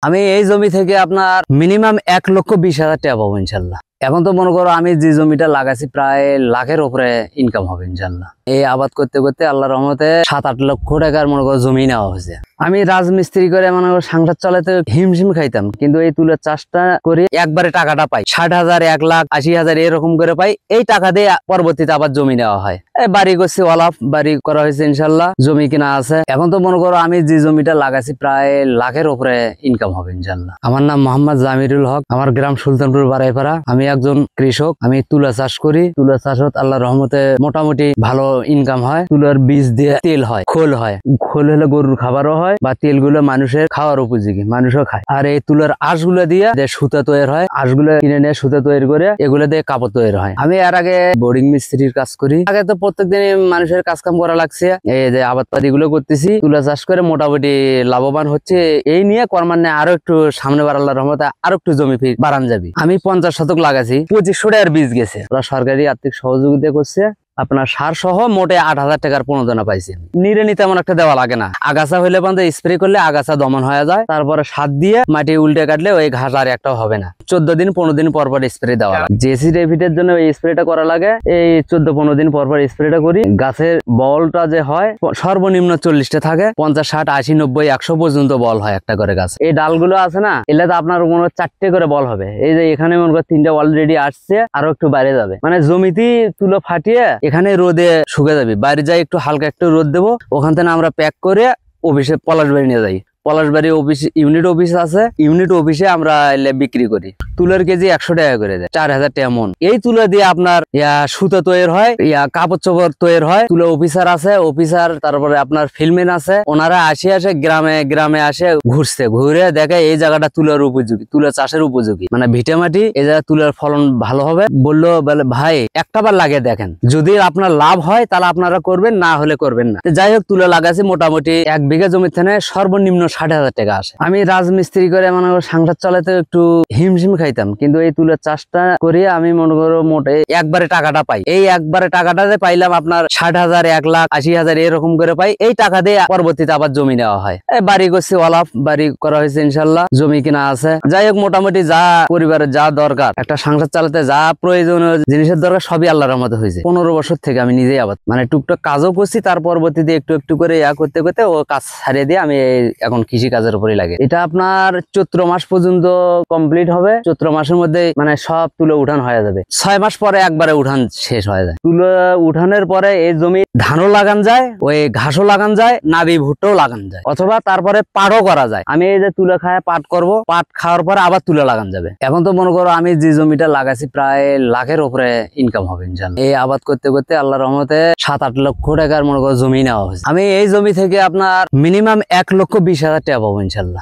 আমি এই জমি থেকে আপনার মিনিমাম 1,20,000 টাকা পাবো ইনশাল্লাহ। এখন তো মনে করো আমি যে জমিটা লাগাইছি প্রায় লাখের উপরে ইনকাম হবে ইনশাল্লাহ। এই আবাদ করতে করতে আল্লাহর রহমতে 7-8 লক্ষ টাকার মনে করো জমি নেওয়া হয়েছে। আমি রাজমিস্ত্রি করে মনে করো সংসার চালাতে হিমশিম খাইতাম, কিন্তু এই তুলের চাষটা করে একবারে টাকাটা পাই 60,000, 1,00,000, 80,000 এরকম করে পাই। এই টাকা দিয়ে পরবর্তীতে আবার জমি নেওয়া হয়। বাড়ি করছি, ওয়ালাফ বাড়ি করা হয়েছে ইনশাল্লাহ, জমি কিনা আছে। এখন তো মনে করো আমি যে জমিটা লাগাইছি প্রায় লাখের উপরে ইনকাম হবে ইনশাল্লাহ। আমার নাম মোহাম্মদ জামিরুল হক, আমার গ্রাম সুলতানপুর বারাইপাড়া। আমি একজন কৃষক, আমি তুলা চাষ করি। তুলা চাষত আল্লাহর রহমতে মোটামুটি ভালো ইনকাম হয়। তুলার বীজ দিয়ে তেল হয়, খোল হয়। খোল হলে গরুর খাবারও হয়, বা তেলগুলো মানুষের খাওয়ার উপযোগী, মানুষও খায়। আর এই তুলার আঁশগুলো দিয়ে সুতা তৈরি হয়, আঁশগুলো কিনে নিয়ে সুতা তৈরি করে এগুলো দিয়ে কাপড় তৈরি হয়। আমি এর আগে বোর্ডিং মিস্ত্রির কাজ করি। আগে তো প্রত্যেকদিন মানুষের কাজ কাম করা লাগছে, এই যে আবাদপাতি গুলো করতেছি। তুলা চাষ করে মোটামুটি লাভবান হচ্ছে। এই নিয়ে কর্মান্নে আরো একটু সামনে বার আল্লাহর রহমতে আরো একটু জমি বাড়ান যাবি। আমি 50 শতক লাগাইছি, 2500 টাকার বীজ গেছে। ওরা সরকারি আর্থিক সহযোগিতা করছে। আপনার সার সহ মোটে 8,000 টাকার প্রণোদনা পাইছি। নিড়ানি তেমন একটা দেওয়া লাগে না। আগাছা হইলে পর্যন্ত স্প্রে করলে আগাছা দমন হয়ে যায়। তারপরে সার দিয়ে মাটি উল্টে কাটলে ওই ঘাস আর একটাও হবে না। 14 দিন 15 দিন পর পর স্প্রে দেওয়া লাগে। জেসি ডেভিডের জন্য এই স্প্রেটা করা লাগে। এই 14-15 দিন পর পর স্প্রেটা করি। গাছের বলটা যে হয় সর্বনিম্ন 40টা থাকে, 50, 60, 80, 90, 100 পর্যন্ত বল হয় একটা করে গাছ। এই ডালগুলো আছে না, এলে তো আপনার মনে হয় 4টে করে বল হবে। এই যে এখানে মনে করেন 3টা অলরেডি আসছে, আরো একটু বাইরে যাবে। মানে জমিতে তুলো ফাটিয়ে এখানে রোদে শুকে যাবে। বাইরে যাই একটু হালকা একটু রোদ দেবো, ওখান থেকে আমরা প্যাক করে অফিসে পলাশবাড়ি নিয়ে যাই। পলাশবাড়ি অফিস ইউনিট অফিস আছে, ইউনিট অফিসে আমরা বিক্রি করি। তুলার কেজি 100 টাকা করে দেয়, 4,000 টাকা মন। এই তুলা দিয়ে আপনার সুতা তৈরি হয়, কাপড় চোপড় তৈরি হয়। তুলা অফিসার আছে, অফিসার তারপরে আপনার ফিল্ডম্যান আছে। ওনারা আসে গ্রামে গ্রামে আসে ঘুরছে, ঘুরে দেখে এই জায়গাটা তুলার উপযোগী, তুলা চাষের উপযোগী, মানে ভিটে মাটি, এই জায়গায় তুলার ফলন ভালো হবে। বললো বলে ভাই একটা বার লাগিয়ে দেখেন, যদি আপনার লাভ হয় তাহলে আপনারা করবেন, না হলে করবেন না। যাই হোক, তুলা লাগাইছি মোটামুটি 1 বিঘা জমির থেকে সর্বনিম্ন 60,000 টাকা আসে। আমি রাজমিস্ত্রি করে মানে সংসার চালাতে একটু হিমশিম খাইতাম, কিন্তু এই তুলার চাষটা করে আমি মনে করো মোটে একবারে টাকাটা পাই। এই একবারে টাকাটা পাইলাম আপনার 60,000, 1,00,000, 80,000 এরকম করে পাই। এই টাকা দিয়ে পরবর্তীতে আবার জমি নেওয়া হয়। বাড়ি করছি, ওয়ালাফ বাড়ি করা হয়েছে ইনশাল্লাহ, জমি কিনা আছে। যাই হোক, মোটামুটি যা পরিবারের যা দরকার, একটা সংসার চালাতে যা প্রয়োজনীয় জিনিসের দরকার সবই আল্লাহর রহমতে হয়েছে। 15 বছর থেকে আমি নিজেই আবাদ মানে টুকটাক কাজও করছি। তার পরবর্তীতে একটু একটু করে করতে করতে ও কাজ ছাড়িয়ে দিয়ে আমি এখন কৃষি কাজের উপরে লাগে। এটা আপনার চৈত্র মাস পর্যন্ত কমপ্লিট হবে। চৈত্র মাসের মধ্যে মানে সব তুলো উঠান হয়ে যাবে। 6 মাস পরে একবারে উঠান শেষ হয়ে যায়। তুলো উঠানের পরে এই জমি ধানও লাগান যায়, ওই ঘাসও লাগান যায়, নাবি ভুট্টাও লাগান যায়, অথবা তারপরে পাটও করা যায়। আমি এই যে তুলো খায় পাট করব, পাট খাওয়ার পরে আবার তুলো লাগান যাবে। এখন তো মনে করো আমি যে জমিটা লাগাইছি প্রায় লাখের উপরে ইনকাম হবে ইনশাল্লাহ। এই আবাদ করতে করতে আল্লাহর রহমতে 7-8 লক্ষ টাকার মনে করো জমি নেওয়া হয়েছে। আমি এই জমি থেকে আপনার মিনিমাম 1,20,000 টাকা পাবো ইনশাল্লাহ।